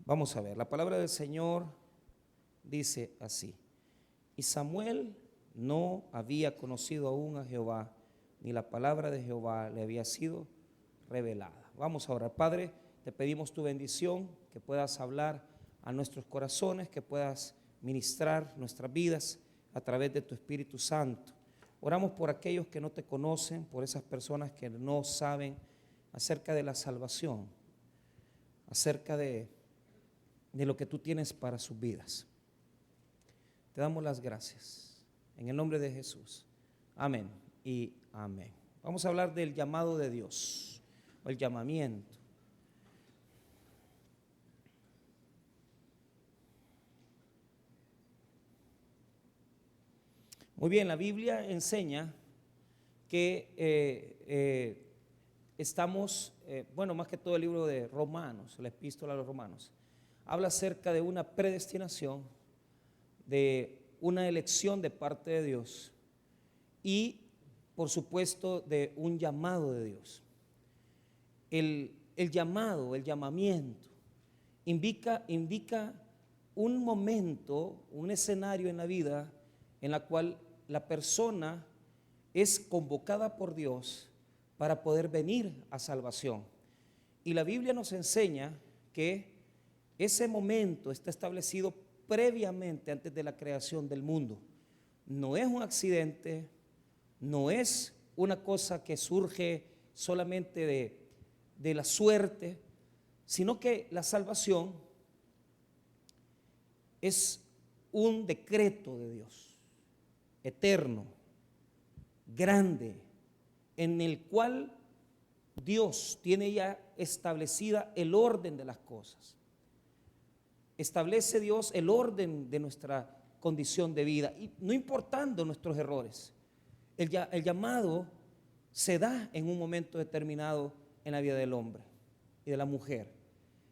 Vamos a ver, la palabra del Señor dice así: y Samuel no había conocido aún a Jehová, ni la palabra de Jehová le había sido revelada. Vamos a orar. Padre, te pedimos tu bendición, que puedas hablar a nuestros corazones, que puedas ministrar nuestras vidas a través de tu Espíritu Santo. Oramos por aquellos que no te conocen, por esas personas que no saben acerca de la salvación, acerca de lo que tú tienes para sus vidas. Te damos las gracias en el nombre de Jesús. Amén y amén. Vamos a hablar del llamado de Dios, o el llamamiento. Muy bien, la Biblia enseña que estamos, más que todo el libro de Romanos, la epístola a los Romanos, habla acerca de una predestinación, de una elección de parte de Dios y, por supuesto, de un llamado de Dios. El llamado, el llamamiento, indica un momento, un escenario en la vida en la cual la persona es convocada por Dios para poder venir a salvación. Y la Biblia nos enseña que ese momento está establecido previamente, antes de la creación del mundo. No es un accidente, no es una cosa que surge solamente de la suerte, sino que la salvación es un decreto de Dios, eterno, grande, en el cual Dios tiene ya establecida el orden de las cosas. Establece Dios el orden de nuestra condición de vida, y no importando nuestros errores. El llamado se da en un momento determinado en la vida del hombre y de la mujer,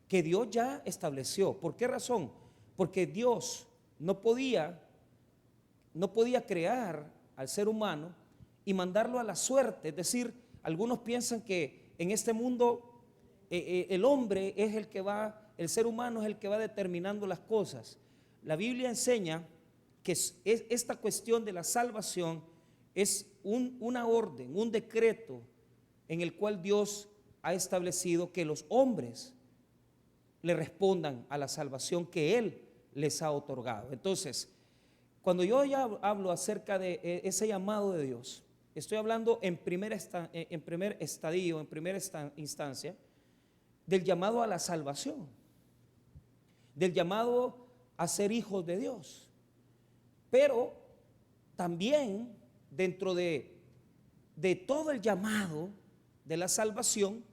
que Dios ya estableció. ¿Por qué razón? Porque Dios no podía crear al ser humano y mandarlo a la suerte. Es decir, algunos piensan que en este mundo el hombre es el que va, el ser humano es el que va determinando las cosas. La Biblia enseña que esta cuestión de la salvación es una orden, un decreto en el cual Dios ha establecido que los hombres le respondan a la salvación que Él les ha otorgado. Entonces, cuando yo ya hablo acerca de ese llamado de Dios, estoy hablando en primer estadio, en primera instancia, del llamado a la salvación, del llamado a ser hijos de Dios. Pero también dentro de todo el llamado de la salvación,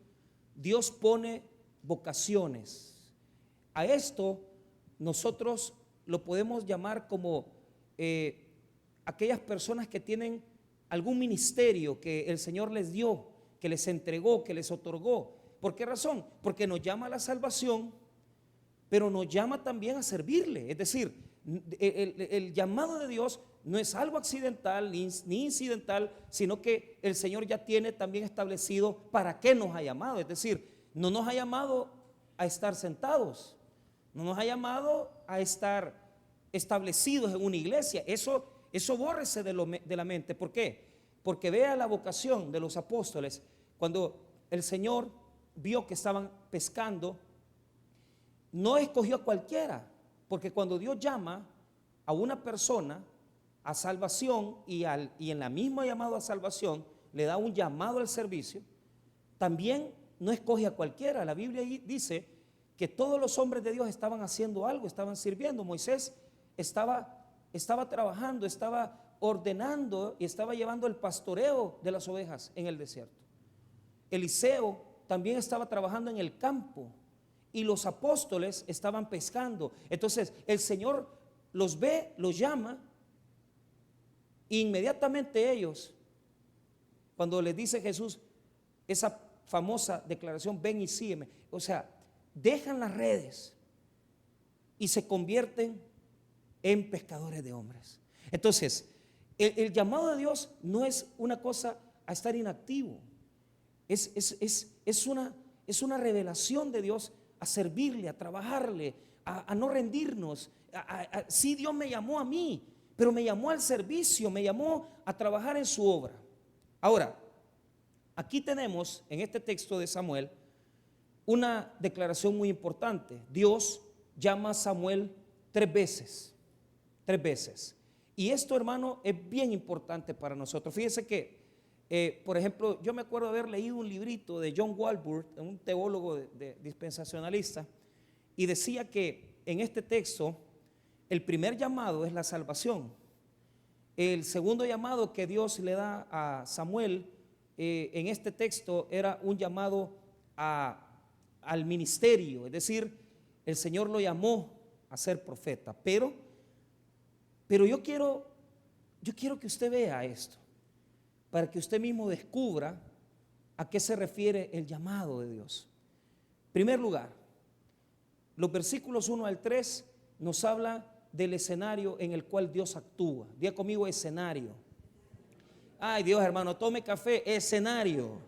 Dios pone vocaciones. A esto nosotros lo podemos llamar como aquellas personas que tienen algún ministerio que el Señor les dio, que les entregó, que les otorgó. ¿Por qué razón? Porque nos llama a la salvación, pero nos llama también a servirle. Es decir, el llamado de Dios no es algo accidental ni incidental, sino que el Señor ya tiene también establecido para qué nos ha llamado. Es decir, no nos ha llamado a estar sentados, no nos ha llamado a estar establecidos en una iglesia. Eso bórrese de la mente. ¿Por qué? Porque vea la vocación de los apóstoles. Cuando el Señor vio que estaban pescando, no escogió a cualquiera, porque cuando Dios llama a una persona a salvación y en la misma llamado a salvación le da un llamado al servicio, también no escoge a cualquiera. La Biblia dice que todos los hombres de Dios estaban haciendo algo, estaban sirviendo. Moisés estaba trabajando, estaba ordenando y estaba llevando el pastoreo de las ovejas en el desierto. Eliseo también estaba trabajando en el campo y los apóstoles estaban pescando. Entonces el Señor los ve, los llama, e inmediatamente ellos, cuando les dice Jesús esa famosa declaración, ven y sígueme, o sea, dejan las redes y se convierten en pescadores de hombres. Entonces, el llamado de Dios no es una cosa a estar inactivo, es una revelación de Dios a servirle, a trabajarle, a no rendirnos. Sí, Dios me llamó a mí, pero me llamó al servicio, me llamó a trabajar en su obra. Ahora, aquí tenemos en este texto de Samuel una declaración muy importante. Dios llama a Samuel 3 veces, 3 veces. Y esto, hermano, es bien importante para nosotros. Fíjese que, por ejemplo, yo me acuerdo haber leído un librito de John Walvoord, un teólogo de dispensacionalista, y decía que en este texto el primer llamado es la salvación. El segundo llamado que Dios le da a Samuel en este texto era un llamado al ministerio, es decir, el Señor lo llamó a ser profeta. Pero yo quiero que usted vea esto, para que usted mismo descubra a qué se refiere el llamado de Dios. En primer lugar, los versículos 1 al 3 nos habla del escenario en el cual Dios actúa. Diga conmigo, escenario. Ay, Dios, hermano, tome café. Escenario.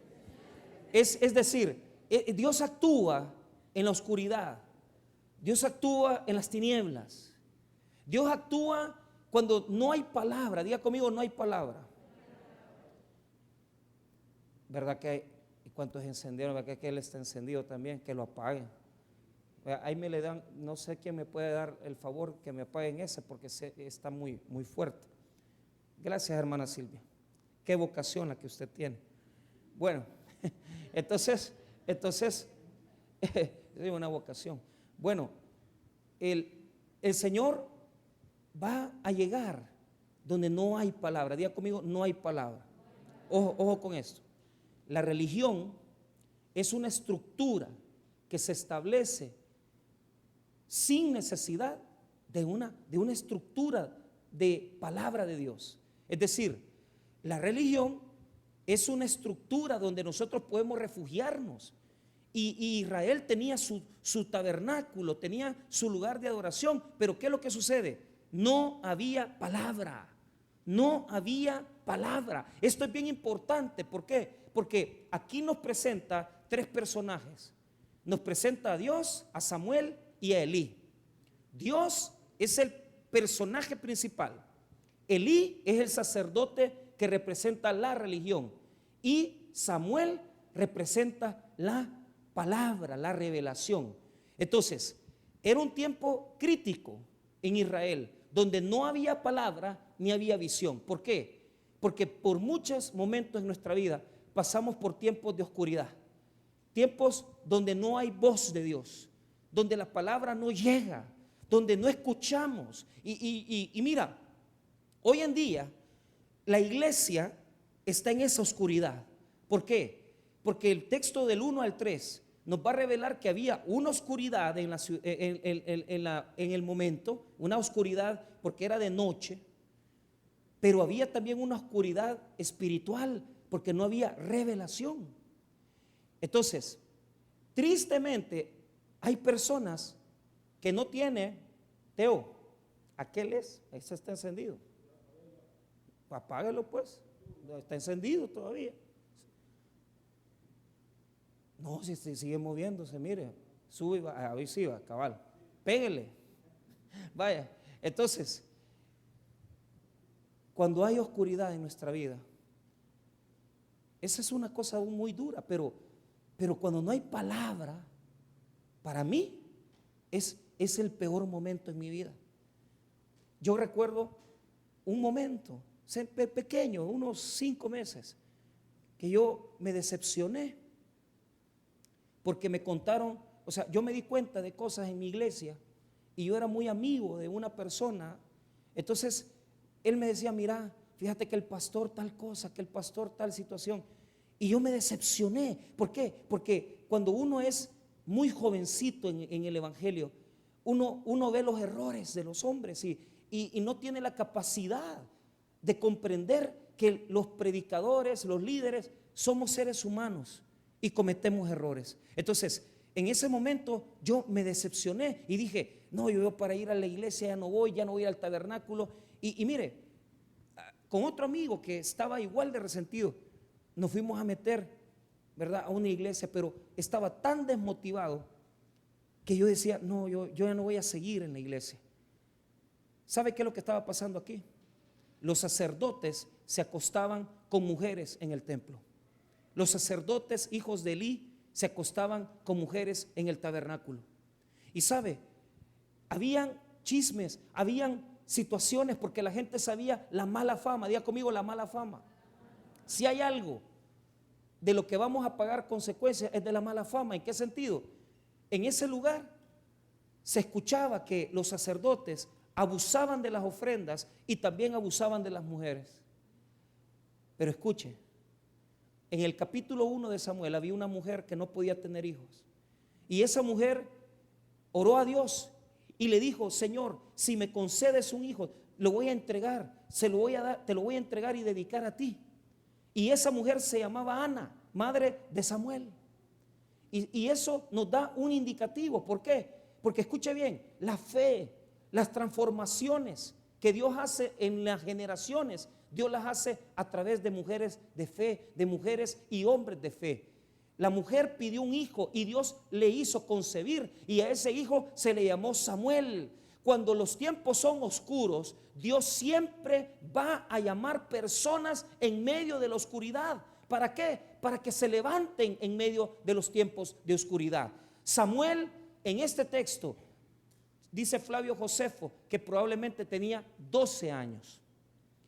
Es decir, Dios actúa en la oscuridad. Dios actúa en las tinieblas. Dios actúa cuando no hay palabra. Diga conmigo, no hay palabra. ¿Verdad que cuántos encendieron? ¿Verdad que él está encendido también? Que lo apaguen. Ahí me le dan, no sé quién me puede dar el favor que me apaguen ese, porque está muy, muy fuerte. Gracias, hermana Silvia. Qué vocación la que usted tiene. Bueno, entonces es una vocación. Bueno, el Señor va a llegar donde no hay palabra. Diga conmigo, no hay palabra. Ojo con esto. La religión es una estructura que se establece sin necesidad de una estructura de palabra de Dios. Es decir, la religión es una estructura donde nosotros podemos refugiarnos. Y Israel tenía su tabernáculo, tenía su lugar de adoración. Pero ¿qué es lo que sucede? No había palabra. No había palabra. Esto es bien importante. ¿Por qué? Porque aquí nos presenta 3 personajes. Nos presenta a Dios, a Samuel y a Elí. Dios es el personaje principal. Elí es el sacerdote que representa la religión. Y Samuel representa la palabra, la revelación. Entonces, era un tiempo crítico en Israel, donde no había palabra ni había visión. ¿Por qué? Porque por muchos momentos en nuestra vida pasamos por tiempos de oscuridad. Tiempos donde no hay voz de Dios, donde la palabra no llega, donde no escuchamos. Y mira, hoy en día la iglesia está en esa oscuridad. ¿Por qué? Porque el texto del 1 al 3 nos va a revelar que había una oscuridad en el momento, una oscuridad porque era de noche, pero había también una oscuridad espiritual porque no había revelación. Entonces, tristemente, hay personas que no tienen, Teo, aquel ese está encendido. Apáguelo pues, está encendido todavía. No, si sigue moviéndose, mire, sube y va, ahí sí va, cabal, pégale. Vaya, entonces, cuando hay oscuridad en nuestra vida, esa es una cosa muy dura, pero cuando no hay palabra, para mí es el peor momento en mi vida. Yo recuerdo un momento pequeño, unos 5 meses, que yo me decepcioné porque me contaron, o sea, yo me di cuenta de cosas en mi iglesia y yo era muy amigo de una persona. Entonces él me decía, mira, fíjate que el pastor tal cosa, que el pastor tal situación. Y yo me decepcioné. ¿Por qué? Porque cuando uno es muy jovencito en el evangelio, uno ve los errores de los hombres y no tiene la capacidad de comprender que los predicadores, los líderes, somos seres humanos y cometemos errores. Entonces, en ese momento yo me decepcioné y dije, no, yo para ir a la iglesia ya no voy al tabernáculo. Y mire, con otro amigo que estaba igual de resentido, nos fuimos a meter, ¿verdad?, a una iglesia, pero estaba tan desmotivado que yo decía, no, yo ya no voy a seguir en la iglesia. ¿Sabe qué es lo que estaba pasando aquí? Los sacerdotes se acostaban con mujeres en el templo. Los sacerdotes, hijos de Elí, se acostaban con mujeres en el tabernáculo. Y sabe, habían chismes, habían situaciones, porque la gente sabía la mala fama. Diga conmigo, la mala fama. Si hay algo de lo que vamos a pagar consecuencias, es de la mala fama. ¿En qué sentido? En ese lugar se escuchaba que los sacerdotes abusaban de las ofrendas y también abusaban de las mujeres. Pero escuche, en el capítulo 1 de Samuel había una mujer que no podía tener hijos. Y esa mujer oró a Dios y le dijo, Señor, si me concedes un hijo, lo voy a entregar, se lo voy a dar, te lo voy a entregar y dedicar a ti. Y esa mujer se llamaba Ana, madre de Samuel. Y eso nos da un indicativo. ¿Por qué? Porque escuche bien, la fe, las transformaciones que Dios hace en las generaciones, Dios las hace a través de mujeres de fe, de mujeres y hombres de fe. La mujer pidió un hijo y Dios le hizo concebir, y a ese hijo se le llamó Samuel. Cuando los tiempos son oscuros, Dios siempre va a llamar personas en medio de la oscuridad. ¿Para qué? Para que se levanten en medio de los tiempos de oscuridad. Samuel, en este texto, dice Flavio Josefo que probablemente tenía 12 años.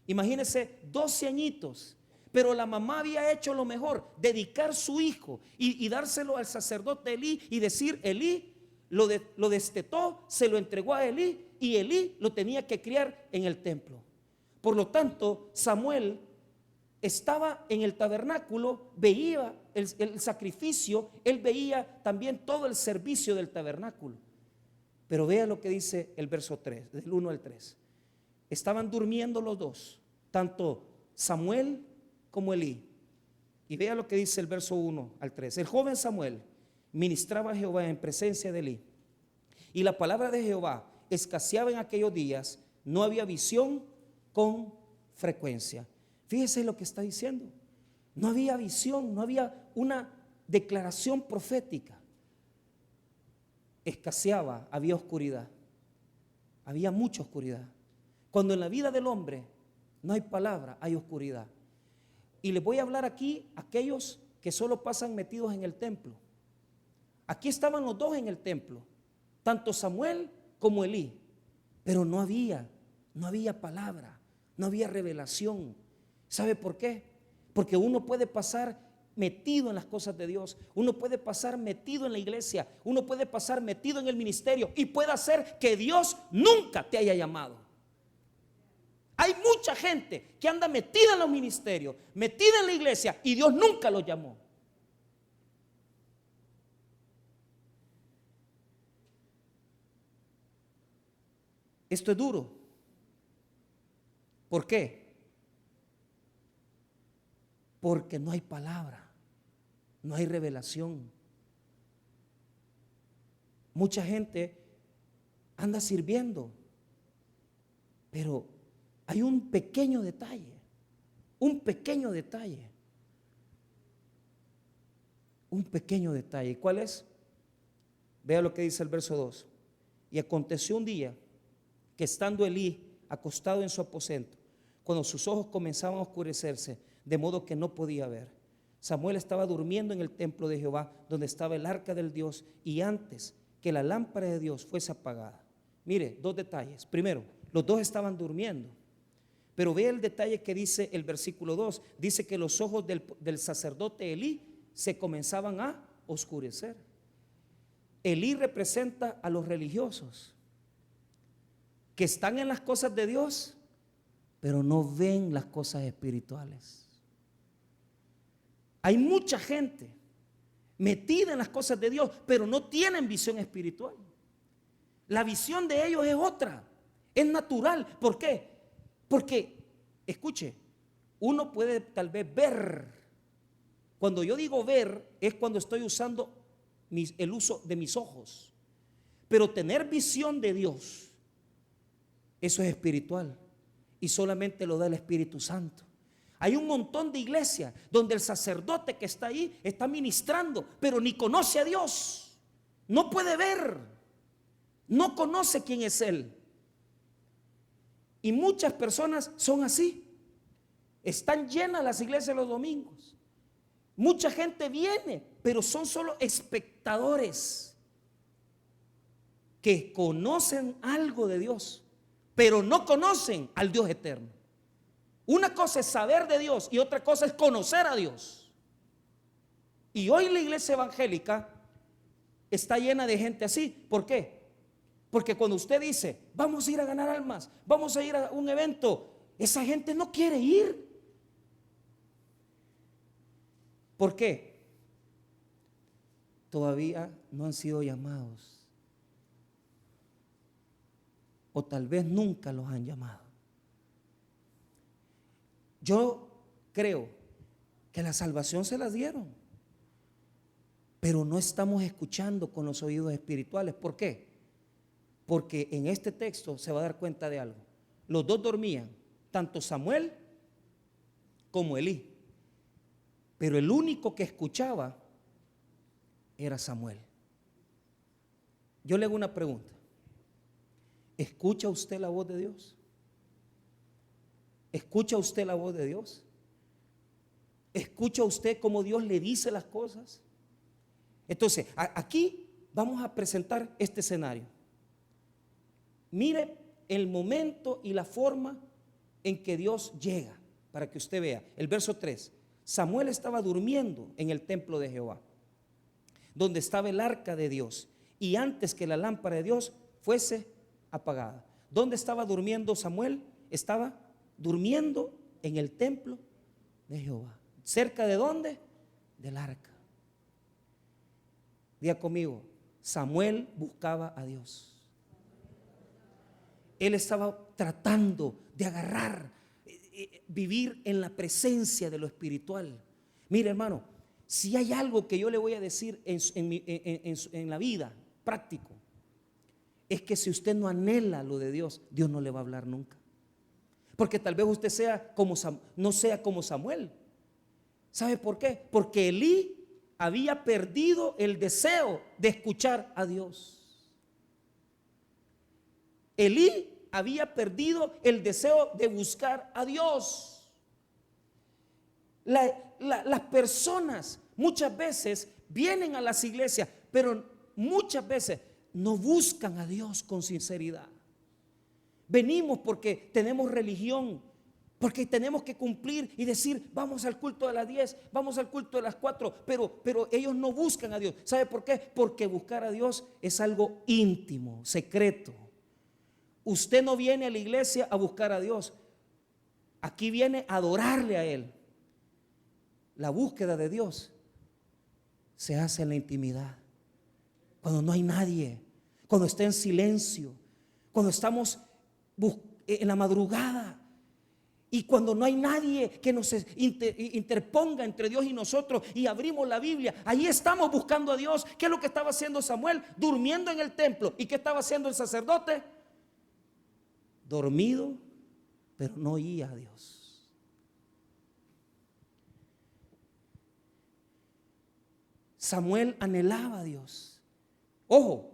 Imagínense, 12 añitos. Pero la mamá había hecho lo mejor, dedicar su hijo y dárselo al sacerdote Elí y decir, Elí lo destetó, se lo entregó a Elí y Elí lo tenía que criar en el templo. Por lo tanto, Samuel estaba en el tabernáculo, veía el sacrificio, él veía también todo el servicio del tabernáculo. Pero vea lo que dice el verso 3, del 1 al 3. Estaban durmiendo los dos, tanto Samuel como Elí. Y vea lo que dice el verso 1 al 3. El joven Samuel ministraba a Jehová en presencia de Elí. Y la palabra de Jehová escaseaba en aquellos días, no había visión con frecuencia. Fíjese lo que está diciendo. No había visión, no había una declaración profética. Escaseaba, había oscuridad. Había mucha oscuridad. Cuando en la vida del hombre no hay palabra, hay oscuridad. Y les voy a hablar aquí a aquellos que solo pasan metidos en el templo. Aquí estaban los dos en el templo, tanto Samuel como Elí, pero no había palabra, no había revelación. ¿Sabe por qué? Porque uno puede pasar metido en las cosas de Dios, uno puede pasar metido en la iglesia, uno puede pasar metido en el ministerio y puede hacer que Dios nunca te haya llamado. Hay mucha gente que anda metida en los ministerios, metida en la iglesia y Dios nunca los llamó. Esto es duro. ¿Por qué? Porque no hay palabra, no hay revelación. Mucha gente anda sirviendo, pero hay un pequeño detalle, un pequeño detalle. ¿Cuál es? Vea lo que dice el verso 2. Y aconteció un día que estando Elí acostado en su aposento, cuando sus ojos comenzaban a oscurecerse, de modo que no podía ver, Samuel estaba durmiendo en el templo de Jehová, donde estaba el arca del Dios, y antes que la lámpara de Dios fuese apagada. Mire, dos detalles. Primero, los dos estaban durmiendo. Pero ve el detalle que dice el versículo 2. Dice que los ojos del sacerdote Elí se comenzaban a oscurecer. Elí representa a los religiosos que están en las cosas de Dios, pero no ven las cosas espirituales. Hay mucha gente metida en las cosas de Dios, pero no tienen visión espiritual. La visión de ellos es otra, es natural. ¿Por qué? Porque, escuche, uno puede tal vez ver. Cuando yo digo ver, es cuando estoy usando el uso de mis ojos. Pero tener visión de Dios, eso es espiritual y solamente lo da el Espíritu Santo. Hay un montón de iglesias donde el sacerdote que está ahí está ministrando, pero ni conoce a Dios. no puede ver, no conoce quién es Él. Y muchas personas son así. Están llenas las iglesias los domingos. Mucha gente viene, pero son solo espectadores que conocen algo de Dios, pero no conocen al Dios eterno. Una cosa es saber de Dios y otra cosa es conocer a Dios. Y hoy la iglesia evangélica está llena de gente así. ¿Por qué? Porque cuando usted dice, vamos a ir a ganar almas, vamos a ir a un evento, esa gente no quiere ir. ¿Por qué? Todavía no han sido llamados. O tal vez nunca los han llamado. Yo creo que la salvación se la dieron, pero no estamos escuchando con los oídos espirituales. ¿Por qué? Porque en este texto se va a dar cuenta de algo. Los dos dormían, tanto Samuel como Elí, pero el único que escuchaba era Samuel. Yo le hago una pregunta: ¿escucha usted la voz de Dios? ¿Escucha usted la voz de Dios? ¿Escucha usted cómo Dios le dice las cosas? Entonces, aquí vamos a presentar este escenario. Mire el momento y la forma en que Dios llega, para que usted vea. El verso 3. Samuel estaba durmiendo en el templo de Jehová, donde estaba el arca de Dios, y antes que la lámpara de Dios fuese apagada. ¿Dónde estaba durmiendo Samuel? Estaba durmiendo en el templo de Jehová. ¿Cerca de dónde? Del arca. Diga conmigo, Samuel buscaba a Dios. Él estaba tratando de agarrar, vivir en la presencia de lo espiritual. Mire, hermano, si hay algo que yo le voy a decir en la vida práctico, es que si usted no anhela lo de Dios, Dios no le va a hablar nunca. Porque tal vez usted no sea como Samuel. ¿Sabe por qué? Porque Elí había perdido el deseo de escuchar a Dios. Elí había perdido el deseo de buscar a Dios. Las personas muchas veces vienen a las iglesias, pero muchas veces no buscan a Dios con sinceridad. Venimos porque tenemos religión, porque tenemos que cumplir y decir, vamos al culto de las 10, vamos al culto de las 4, pero ellos no buscan a Dios. ¿Sabe por qué? Porque buscar a Dios es algo íntimo, secreto. Usted no viene a la iglesia a buscar a Dios, aquí viene a adorarle a Él. La búsqueda de Dios se hace en la intimidad, cuando no hay nadie, cuando está en silencio, cuando estamos en la madrugada y cuando no hay nadie que nos interponga entre Dios y nosotros, y abrimos la Biblia. Ahí estamos buscando a Dios. ¿Qué es lo que estaba haciendo Samuel? Durmiendo en el templo. ¿Y qué estaba haciendo el sacerdote? Dormido, pero no oía a Dios. Samuel anhelaba a Dios. Ojo,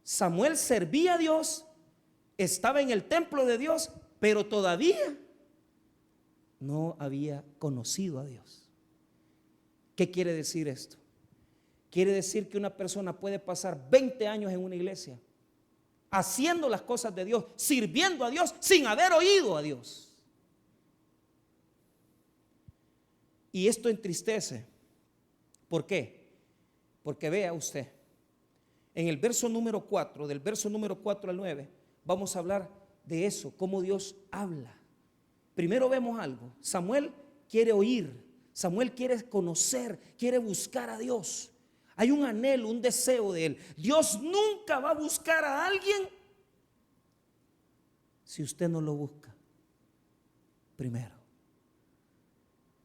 Samuel servía a Dios, estaba en el templo de Dios, pero todavía no había conocido a Dios. ¿Qué quiere decir esto? Quiere decir que una persona puede pasar 20 años en una iglesia haciendo las cosas de Dios, sirviendo a Dios sin haber oído a Dios. Y esto entristece. ¿Por qué? Porque vea usted, en el verso número 4, del verso número 4 al 9, vamos a hablar de eso, cómo Dios habla. Primero vemos algo. Samuel quiere oír, Samuel quiere conocer, quiere buscar a Dios. Hay un anhelo, un deseo de él. Dios nunca va a buscar a alguien si usted no lo busca primero.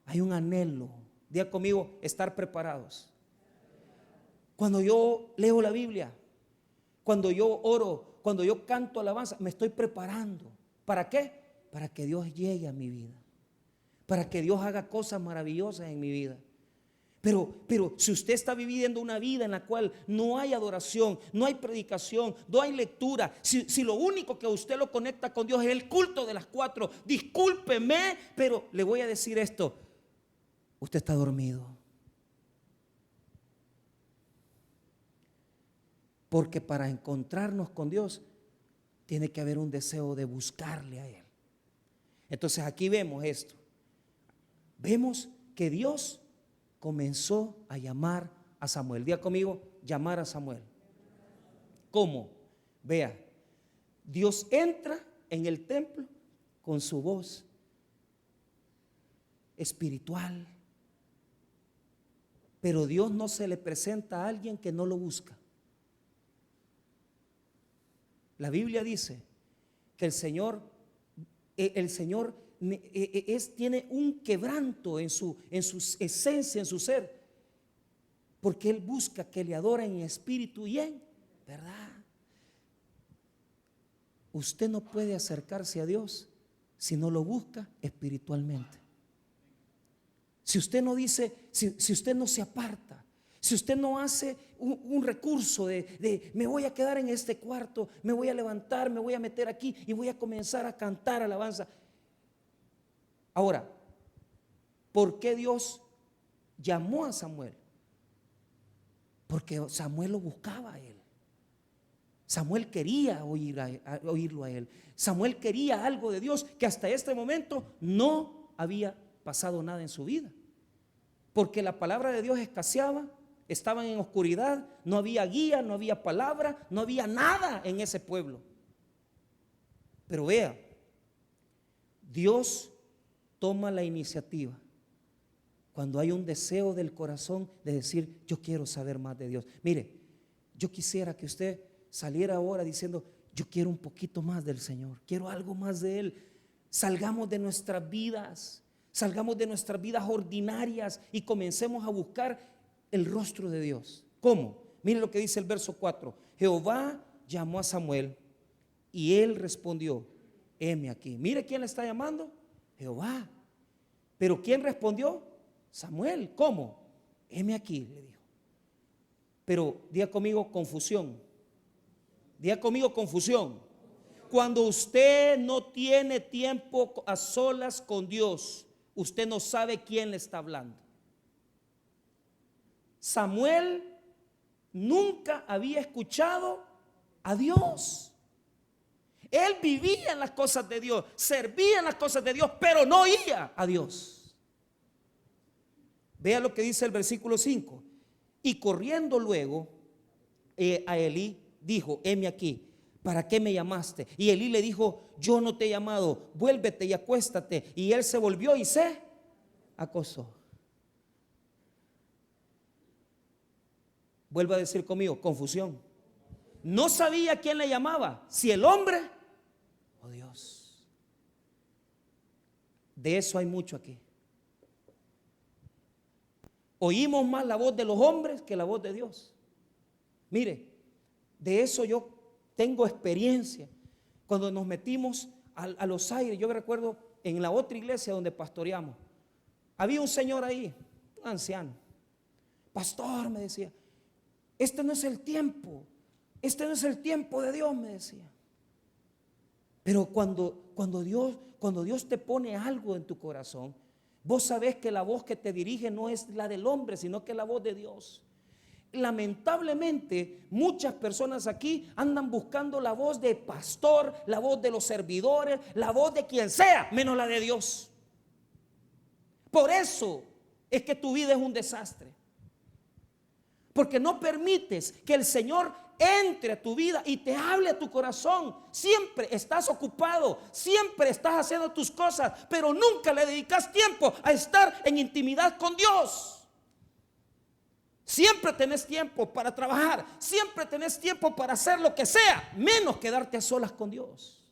Hay un anhelo. Diga conmigo, estar preparados. Cuando yo leo la Biblia, cuando yo oro, cuando yo canto alabanza, me estoy preparando. ¿Para qué? Para que Dios llegue a mi vida, para que Dios haga cosas maravillosas en mi vida. Pero si usted está viviendo una vida en la cual no hay adoración, no hay predicación, no hay lectura, si lo único que usted lo conecta con Dios es el culto de las 4, discúlpeme, pero le voy a decir esto: usted está dormido. Porque para encontrarnos con Dios tiene que haber un deseo de buscarle a Él. Entonces aquí vemos esto. Vemos que Dios comenzó a llamar a Samuel. Diga conmigo, llamar a Samuel. ¿Cómo? Vea, Dios entra en el templo con su voz espiritual, pero Dios no se le presenta a alguien que no lo busca. La Biblia dice que el Señor tiene un quebranto en su esencia, en su ser, porque Él busca que le adoren en espíritu y en verdad. Usted no puede acercarse a Dios si no lo busca espiritualmente. Si usted no dice, si usted no se aparta, si usted no hace un recurso de me voy a quedar en este cuarto, me voy a levantar, me voy a meter aquí y voy a comenzar a cantar alabanza. Ahora, ¿por qué Dios llamó a Samuel? Porque Samuel lo buscaba a él. Samuel quería oírlo a él. Samuel quería algo de Dios que hasta este momento no había pasado nada en su vida. Porque la palabra de Dios escaseaba, estaban en oscuridad, no había guía, no había palabra, no había nada en ese pueblo. Pero vea, Dios toma la iniciativa cuando hay un deseo del corazón de decir: yo quiero saber más de Dios. Mire, yo quisiera que usted saliera ahora diciendo: yo quiero un poquito más del Señor, quiero algo más de Él. Salgamos de nuestras vidas, ordinarias y comencemos a buscar el rostro de Dios. ¿Cómo? Mire lo que dice el verso 4. Jehová llamó a Samuel y él respondió: heme aquí. Mire quién le está llamando: Jehová. Pero ¿quién respondió? Samuel. ¿Cómo? Heme aquí, le dijo. Pero diga conmigo confusión. Diga conmigo confusión. Cuando usted no tiene tiempo a solas con Dios, usted no sabe quién le está hablando. Samuel nunca había escuchado a Dios. Él vivía en las cosas de Dios, servía en las cosas de Dios, pero no oía a Dios. Vea lo que dice el versículo 5. Y corriendo luego a Elí dijo: heme aquí, ¿para qué me llamaste? Y Elí le dijo: yo no te he llamado, vuélvete y acuéstate. Y él se volvió y se acostó. Vuelva a decir conmigo, confusión. No sabía quién le llamaba, si el hombre o Dios. De eso hay mucho aquí. Oímos más la voz de los hombres que la voz de Dios. Mire, de eso yo tengo experiencia. Cuando nos metimos a Los Aires, yo me recuerdo en la otra iglesia donde pastoreamos, había un señor ahí, un anciano. Pastor, me decía, este no es el tiempo de Dios, me decía. Pero cuando Dios te pone algo en tu corazón, vos sabés que la voz que te dirige no es la del hombre, sino que es la voz de Dios. Lamentablemente, muchas personas aquí andan buscando la voz del pastor, la voz de los servidores, la voz de quien sea, menos la de Dios. Por eso es que tu vida es un desastre. Porque no permites que el Señor entre a tu vida y te hable a tu corazón. Siempre estás ocupado, siempre estás haciendo tus cosas, pero nunca le dedicas tiempo a estar en intimidad con Dios. Siempre tenés tiempo para trabajar, siempre tenés tiempo para hacer lo que sea, menos quedarte a solas con Dios.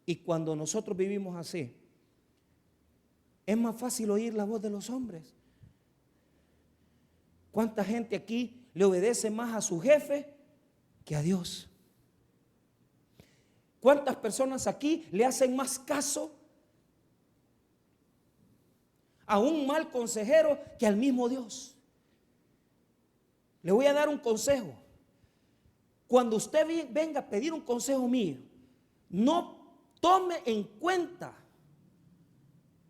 Y cuando nosotros vivimos así, es más fácil oír la voz de los hombres. ¿Cuánta gente aquí le obedece más a su jefe que a Dios? ¿Cuántas personas aquí le hacen más caso a un mal consejero que al mismo Dios. Le voy a dar un consejo. Cuando usted venga a pedir un consejo mío, no tome en cuenta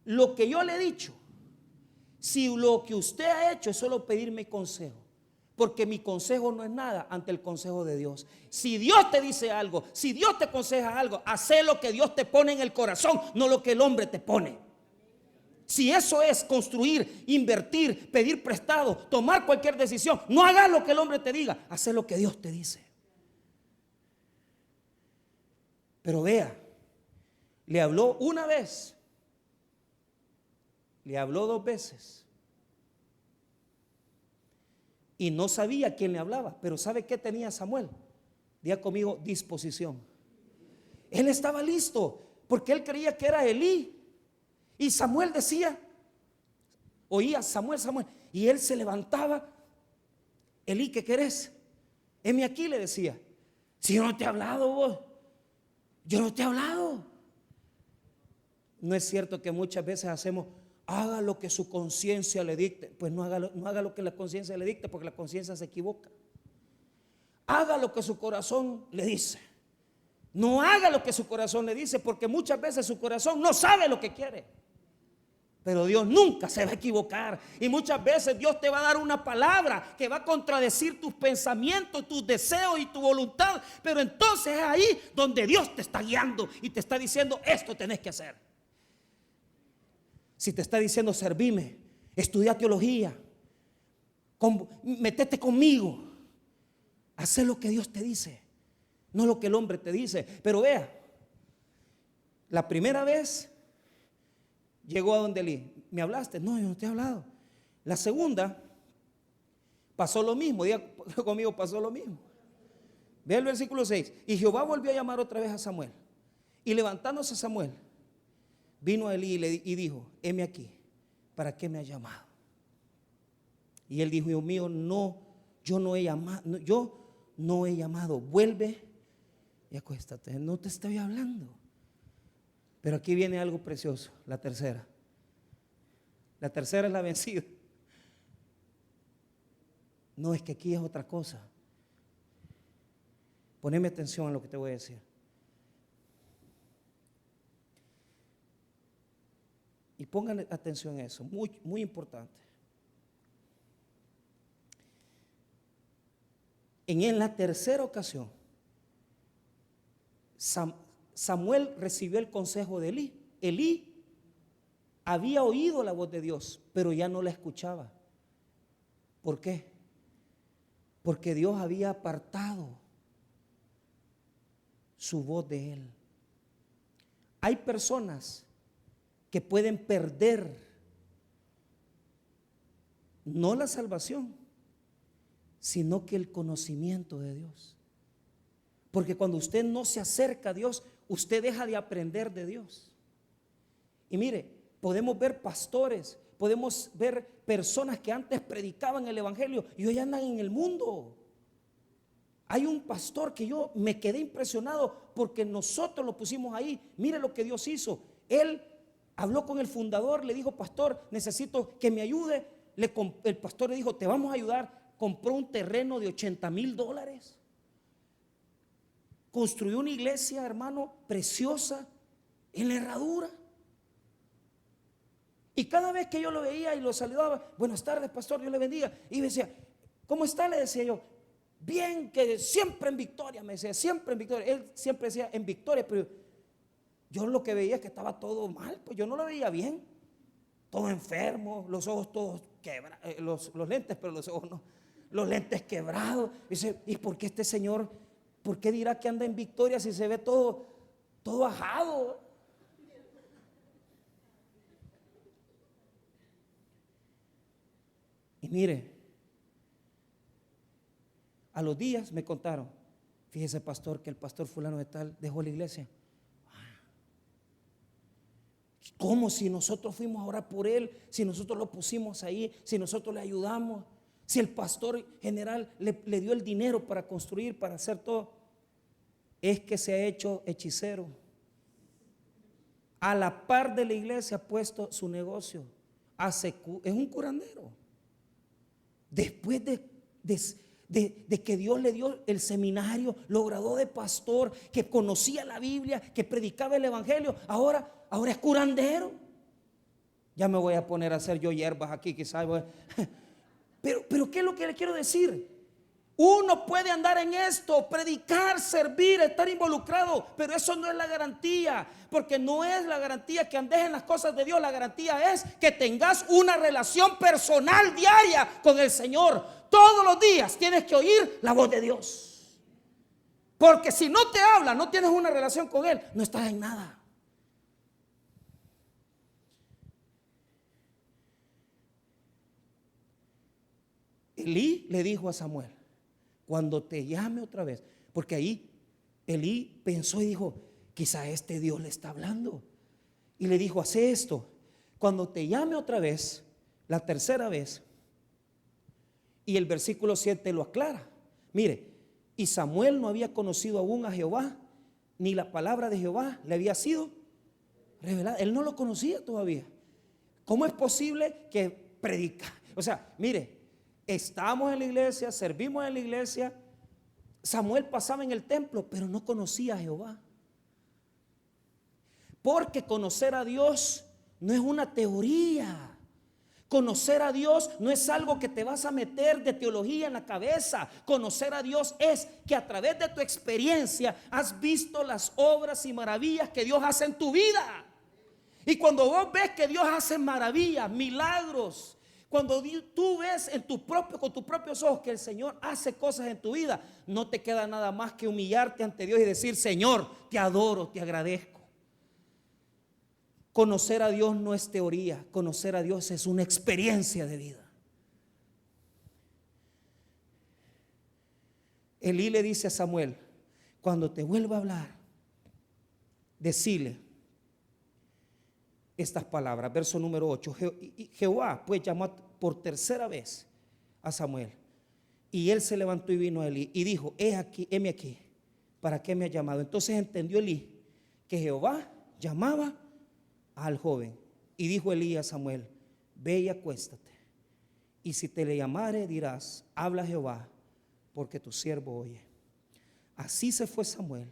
lo que yo le he dicho. Si lo que usted ha hecho es solo pedirme consejo, porque mi consejo no es nada ante el consejo de Dios. Si Dios te dice algo, si Dios te aconseja algo, haz lo que Dios te pone en el corazón, no lo que el hombre te pone. Si eso es construir, invertir, pedir prestado, tomar cualquier decisión, no hagas lo que el hombre te diga, haz lo que Dios te dice. Pero vea, le habló una vez, le habló 2 veces y no sabía quién le hablaba. Pero ¿sabe qué tenía Samuel? Diga conmigo, disposición. Él estaba listo porque él creía que era Elí. Y Samuel decía, oía Samuel, Samuel, y él se levantaba. Elí, ¿qué querés? Heme aquí, le decía. Si yo no te he hablado vos, yo no te he hablado. No es cierto que muchas veces hacemos, haga lo que su conciencia le dicte. Pues no haga lo que la conciencia le dicte, porque la conciencia se equivoca. Haga lo que su corazón le dice. No haga lo que su corazón le dice, porque muchas veces su corazón no sabe lo que quiere. Pero Dios nunca se va a equivocar. Y muchas veces Dios te va a dar una palabra que va a contradecir tus pensamientos, tus deseos y tu voluntad. Pero entonces es ahí donde Dios te está guiando y te está diciendo, esto tenés que hacer. Si te está diciendo, servime, estudia teología, metete conmigo, haz lo que Dios te dice, no lo que el hombre te dice. Pero vea, la primera vez llegó a donde Elí. ¿Me hablaste? No, yo no te he hablado. La segunda pasó lo mismo. Diga conmigo, pasó lo mismo. Ve el versículo 6. Y Jehová volvió a llamar otra vez a Samuel. Y levantándose Samuel, vino a Elí y dijo, heme aquí, ¿para qué me has llamado? Y él dijo, Dios mío, no, yo no he llamado, vuelve y acuéstate. No te estoy hablando. Pero aquí viene algo precioso, la tercera. La tercera es la vencida. No, es que aquí es otra cosa. Poneme atención a lo que te voy a decir. Y pongan atención a eso, muy, muy importante. En la tercera ocasión, Samuel recibió el consejo de Elí. Elí había oído la voz de Dios, pero ya no la escuchaba. ¿Por qué? Porque Dios había apartado su voz de él. Hay personas que pueden perder no la salvación, sino que el conocimiento de Dios. Porque cuando usted no se acerca a Dios, usted deja de aprender de Dios. Y mire, podemos ver pastores, podemos ver personas que antes predicaban el evangelio y hoy andan en el mundo. Hay un pastor que yo me quedé impresionado porque nosotros lo pusimos ahí. Mire lo que Dios hizo. Él habló con el fundador, le dijo, pastor, necesito que me ayude. El pastor le dijo, te vamos a ayudar. Compró un terreno de $80,000. Construyó una iglesia, hermano, preciosa en la herradura. Y cada vez que yo lo veía y lo saludaba, buenas tardes, pastor, Dios le bendiga. Y me decía, ¿cómo está? Le decía yo, bien, que siempre en victoria, me decía, siempre en victoria. Él siempre decía en victoria, pero yo lo que veía es que estaba todo mal, pues yo no lo veía bien. Todo enfermo, los ojos todos quebrados, los lentes, pero los ojos no, los lentes quebrados. Dice, ¿y por qué este señor, por qué dirá que anda en victoria si se ve todo ajado? Y mire, a los días me contaron, fíjese pastor, que el pastor fulano de tal dejó la iglesia. ¿Cómo? Si nosotros fuimos a orar por él, si nosotros lo pusimos ahí, si nosotros le ayudamos, si el pastor general le dio el dinero para construir, para hacer todo. Es que se ha hecho hechicero. A la par de la iglesia ha puesto su negocio. es un curandero. Después de que Dios le dio el seminario, lo graduó de pastor, que conocía la Biblia, que predicaba el evangelio, ahora es curandero. Ya me voy a poner a hacer yo hierbas aquí, quizás. Pero ¿qué es lo que le quiero decir? Uno puede andar en esto, predicar, servir, estar involucrado, pero eso no es la garantía, porque no es la garantía que andes en las cosas de Dios. La garantía es que tengas una relación personal diaria con el Señor. Todos los días tienes que oír la voz de Dios, porque si no te habla, no tienes una relación con Él, no estás en nada. Elí le dijo a Samuel: cuando te llame otra vez, porque ahí Elí pensó y dijo: quizá este Dios le está hablando, y le dijo: hace esto, cuando te llame otra vez, la tercera vez. Y el versículo 7 lo aclara. Mire, y Samuel no había conocido aún a Jehová, ni la palabra de Jehová le había sido revelada. Él no lo conocía todavía. ¿Cómo es posible que predica? O sea, mire, estamos en la iglesia, servimos en la iglesia. Samuel pasaba en el templo, pero no conocía a Jehová. Porque conocer a Dios no es una teoría. Conocer a Dios no es algo que te vas a meter de teología en la cabeza. Conocer a Dios es que a través de tu experiencia has visto las obras y maravillas que Dios hace en tu vida. Y cuando vos ves que Dios hace maravillas, milagros, cuando tú ves con tus propios ojos que el Señor hace cosas en tu vida, no te queda nada más que humillarte ante Dios y decir: Señor, te adoro, te agradezco. Conocer a Dios no es teoría, conocer a Dios es una experiencia de vida. Elí le dice a Samuel: cuando te vuelva a hablar, decile estas palabras. Verso número 8. Jehová pues llamó por tercera vez a Samuel, y él se levantó y vino a Elí y dijo: heme aquí, ¿para qué me ha llamado? Entonces entendió Elí que Jehová llamaba al joven, y dijo Elí a Samuel: ve y acuéstate, y si te le llamare dirás: habla Jehová, porque tu siervo oye. Así se fue Samuel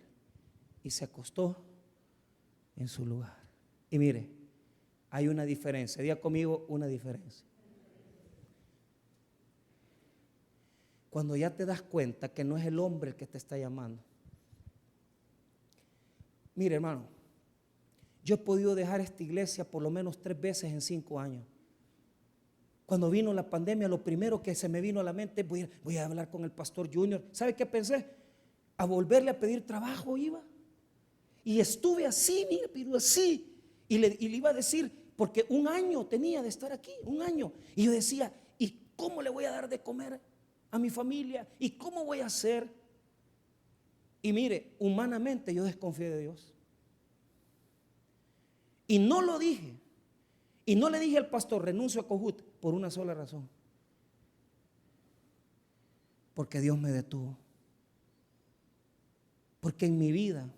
y se acostó en su lugar. Y mire, hay una diferencia. Diga conmigo: una diferencia. Cuando ya te das cuenta que no es el hombre el que te está llamando. Mire, hermano, yo he podido dejar esta iglesia por lo menos 3 veces en 5 años. Cuando vino la pandemia, lo primero que se me vino a la mente: voy a hablar con el pastor Junior. ¿Sabe qué pensé? A volverle a pedir trabajo iba. Y estuve así, mire, pero así. Y le iba a decir, porque 1 año tenía de estar aquí, 1 año. Y yo decía: ¿y cómo le voy a dar de comer a mi familia? ¿Y cómo voy a hacer? Y mire, humanamente yo desconfié de Dios. Y no lo dije. Y no le dije al pastor: renuncio a Cojut, por una sola razón: porque Dios me detuvo. Porque en mi vida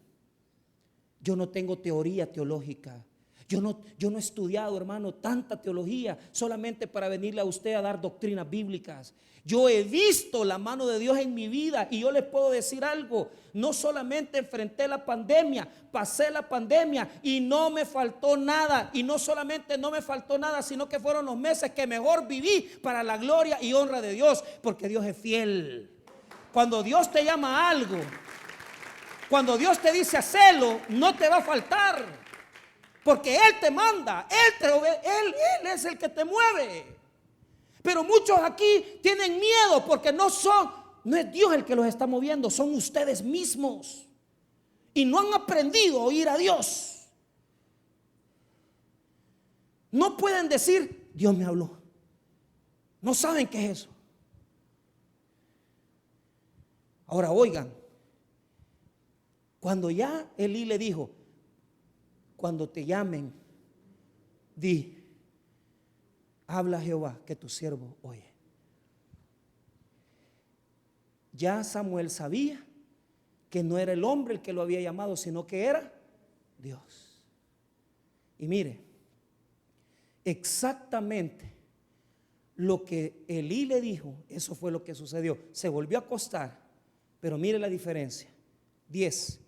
yo no tengo teoría teológica. Yo no he estudiado, hermano, tanta teología solamente para venirle a usted a dar doctrinas bíblicas. Yo he visto la mano de Dios en mi vida, y yo le puedo decir algo: no solamente enfrenté la pandemia, pasé la pandemia y no me faltó nada. Y no solamente no me faltó nada, sino que fueron los meses que mejor viví para la gloria y honra de Dios, porque Dios es fiel. Cuando Dios te llama a algo, cuando Dios te dice hacelo, no te va a faltar. Porque Él te manda, Él es el que te mueve. Pero muchos aquí tienen miedo porque no es Dios el que los está moviendo, son ustedes mismos. Y no han aprendido a oír a Dios. No pueden decir: Dios me habló. No saben qué es eso. Ahora oigan, cuando ya Elí le dijo: cuando te llamen, di: habla Jehová, que tu siervo oye. Ya Samuel sabía que no era el hombre el que lo había llamado, sino que era Dios. Y mire, exactamente lo que Elí le dijo, eso fue lo que sucedió. Se volvió a acostar, pero mire la diferencia. 10.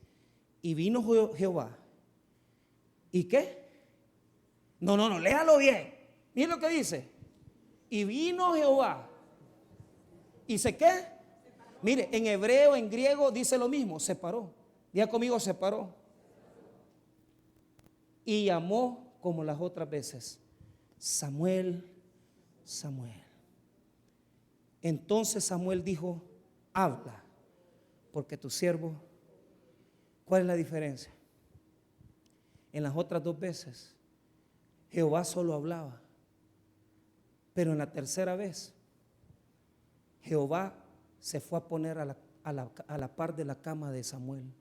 Y vino Jehová. ¿Y qué? No, léalo bien. Mire lo que dice. Y vino Jehová. ¿Y se qué? Mire, en hebreo, en griego dice lo mismo, se paró. Diga conmigo, se paró. Y llamó como las otras veces, Samuel, Samuel. Entonces Samuel dijo, habla, porque tu siervo. ¿Cuál es la diferencia? En las otras 2 veces Jehová solo hablaba, pero en la tercera vez Jehová se fue a poner a la par de la cama de Samuel,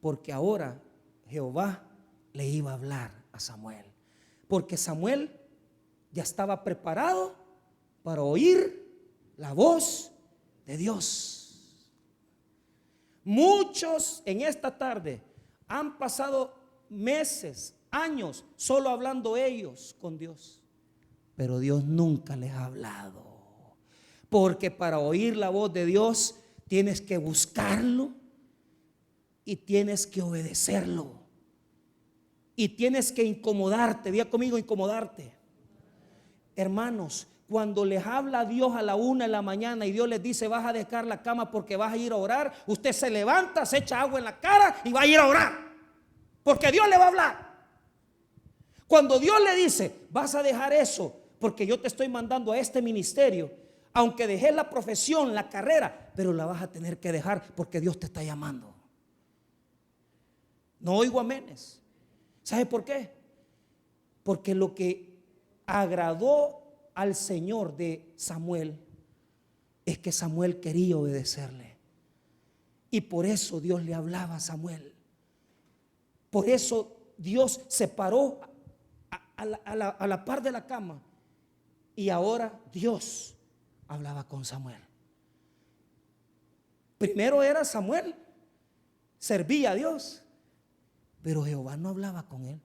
porque ahora Jehová le iba a hablar a Samuel, porque Samuel ya estaba preparado para oír la voz de Dios. Muchos en esta tarde han pasado meses, años, solo hablando ellos con Dios, pero Dios nunca les ha hablado, porque para oír la voz de Dios tienes que buscarlo y tienes que obedecerlo y tienes que incomodarte. Diga conmigo, incomodarte. Hermanos, cuando les habla Dios a la 1 de la mañana y Dios les dice vas a dejar la cama porque vas a ir a orar, usted se levanta, se echa agua en la cara y va a ir a orar, porque Dios le va a hablar. Cuando Dios le dice vas a dejar eso porque yo te estoy mandando a este ministerio, aunque dejes la profesión, la carrera, pero la vas a tener que dejar porque Dios te está llamando. No oigo amenes. ¿Sabe por qué? Porque lo que agradó al Señor de Samuel es que Samuel quería obedecerle, y por eso Dios le hablaba a Samuel. Por eso Dios se paró a la par de la cama, y ahora Dios hablaba con Samuel. Primero era Samuel, servía a Dios, pero Jehová no hablaba con él.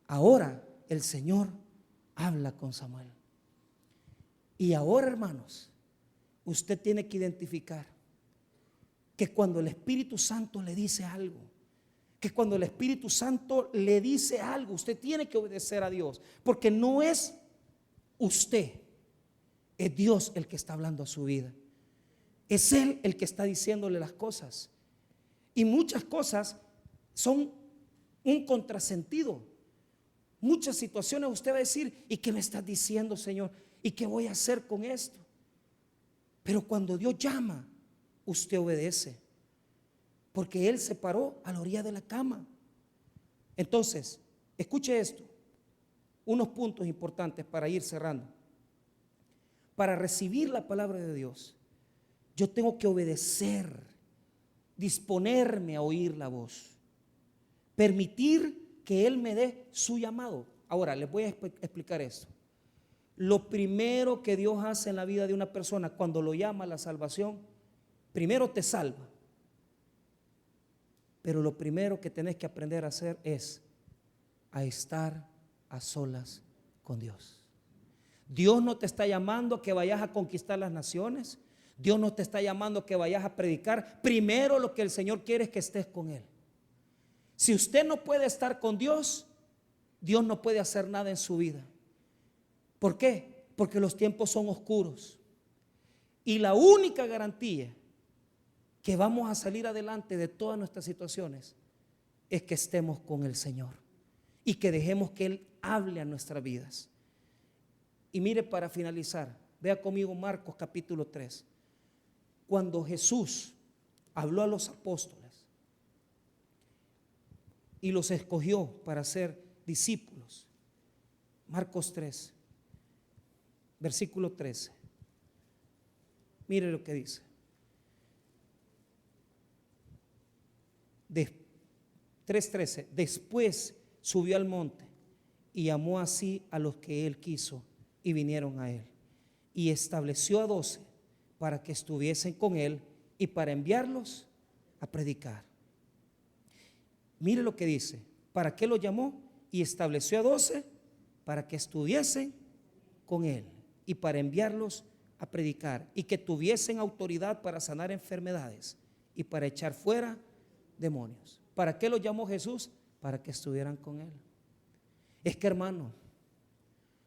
Ahora el Señor habla con Samuel. Y ahora, hermanos, usted tiene que identificar que cuando el Espíritu Santo le dice algo, usted tiene que obedecer a Dios, porque no es usted, es Dios el que está hablando a su vida. Es Él el que está diciéndole las cosas, y muchas cosas son un contrasentido. Muchas situaciones usted va a decir, ¿y qué me estás diciendo, Señor? ¿Y qué voy a hacer con esto? Pero cuando Dios llama, usted obedece, porque Él se paró a la orilla de la cama. Entonces, escuche esto, unos puntos importantes para ir cerrando. Para recibir la palabra de Dios, yo tengo que obedecer, disponerme a oír la voz, permitir que Él me dé su llamado. Ahora les voy a explicar esto. Lo primero que Dios hace en la vida de una persona cuando lo llama a la salvación, primero te salva, pero lo primero que tenés que aprender a hacer es a estar a solas con Dios. Dios no te está llamando a que vayas a conquistar las naciones. Dios no te está llamando a que vayas a predicar. Primero lo que el Señor quiere es que estés con Él. Si usted no puede estar con Dios, Dios no puede hacer nada en su vida. ¿Por qué? Porque los tiempos son oscuros. Y la única garantía que vamos a salir adelante de todas nuestras situaciones es que estemos con el Señor y que dejemos que Él hable a nuestras vidas. Y mire, para finalizar, vea conmigo Marcos capítulo 3. Cuando Jesús habló a los apóstoles y los escogió para ser discípulos. Marcos 3, versículo 13. Mire lo que dice. 3:13. Después subió al monte y llamó así a los que Él quiso y vinieron a Él. Y estableció a 12 para que estuviesen con Él y para enviarlos a predicar. Mire lo que dice. ¿Para qué lo llamó? Y estableció a 12 para que estuviesen con Él y para enviarlos a predicar y que tuviesen autoridad para sanar enfermedades y para echar fuera demonios. ¿Para qué los llamó Jesús? Para que estuvieran con Él. Es que, hermano,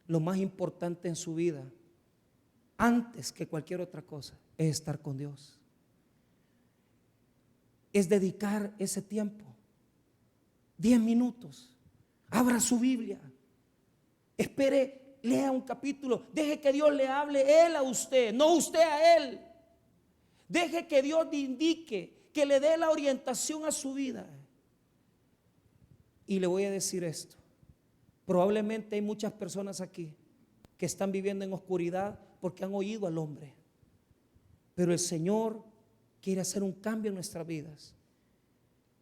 lo más importante en su vida, antes que cualquier otra cosa, es estar con Dios. Es dedicar ese tiempo, 10 minutos, abra su Biblia, espere, lea un capítulo, deje que Dios le hable Él a usted, no usted a Él. Deje que Dios le indique, que le dé la orientación a su vida. Y le voy a decir esto, probablemente hay muchas personas aquí que están viviendo en oscuridad porque han oído al hombre, pero el Señor quiere hacer un cambio en nuestras vidas.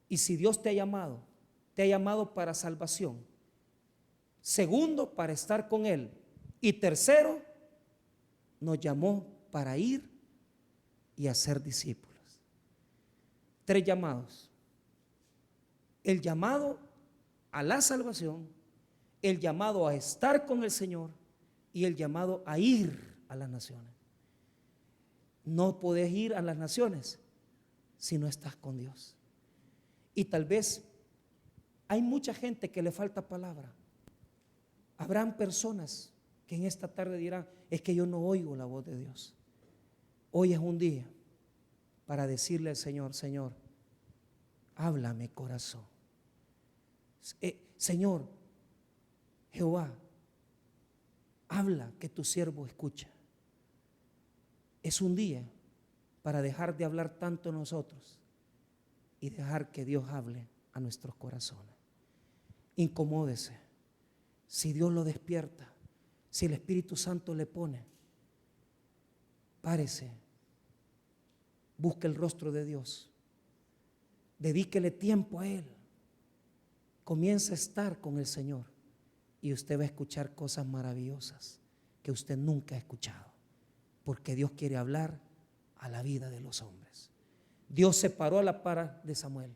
Y si Dios te ha llamado para salvación. Segundo, para estar con Él. Y tercero, nos llamó para ir y hacer discípulos. 3 llamados. El llamado a la salvación, el llamado a estar con el Señor y el llamado a ir a las naciones. No podés ir a las naciones si no estás con Dios. Y tal vez hay mucha gente que le falta palabra. Habrán personas que en esta tarde dirán, es que yo no oigo la voz de Dios. Hoy es un día para decirle al Señor, Señor, háblame corazón. Señor, Jehová, habla que tu siervo escucha. Es un día para dejar de hablar tanto nosotros y dejar que Dios hable a nuestros corazones. Incomódese. Si Dios lo despierta, si el Espíritu Santo le pone, párese, busque el rostro de Dios, dedíquele tiempo a Él, comience a estar con el Señor y usted va a escuchar cosas maravillosas que usted nunca ha escuchado, porque Dios quiere hablar a la vida de los hombres. Dios se paró a la par de Samuel,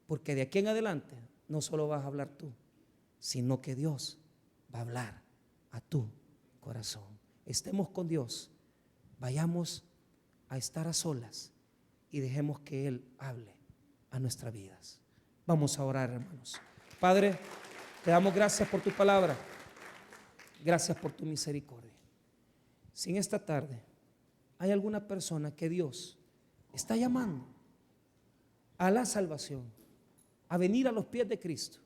porque de aquí en adelante no solo vas a hablar tú, sino que Dios va a hablar a tu corazón. Estemos con Dios, vayamos a estar a solas y dejemos que Él hable a nuestras vidas. Vamos a orar, hermanos. Padre, te damos gracias por tu palabra, gracias por tu misericordia. Si en esta tarde hay alguna persona que Dios está llamando a la salvación, a venir a los pies de Cristo,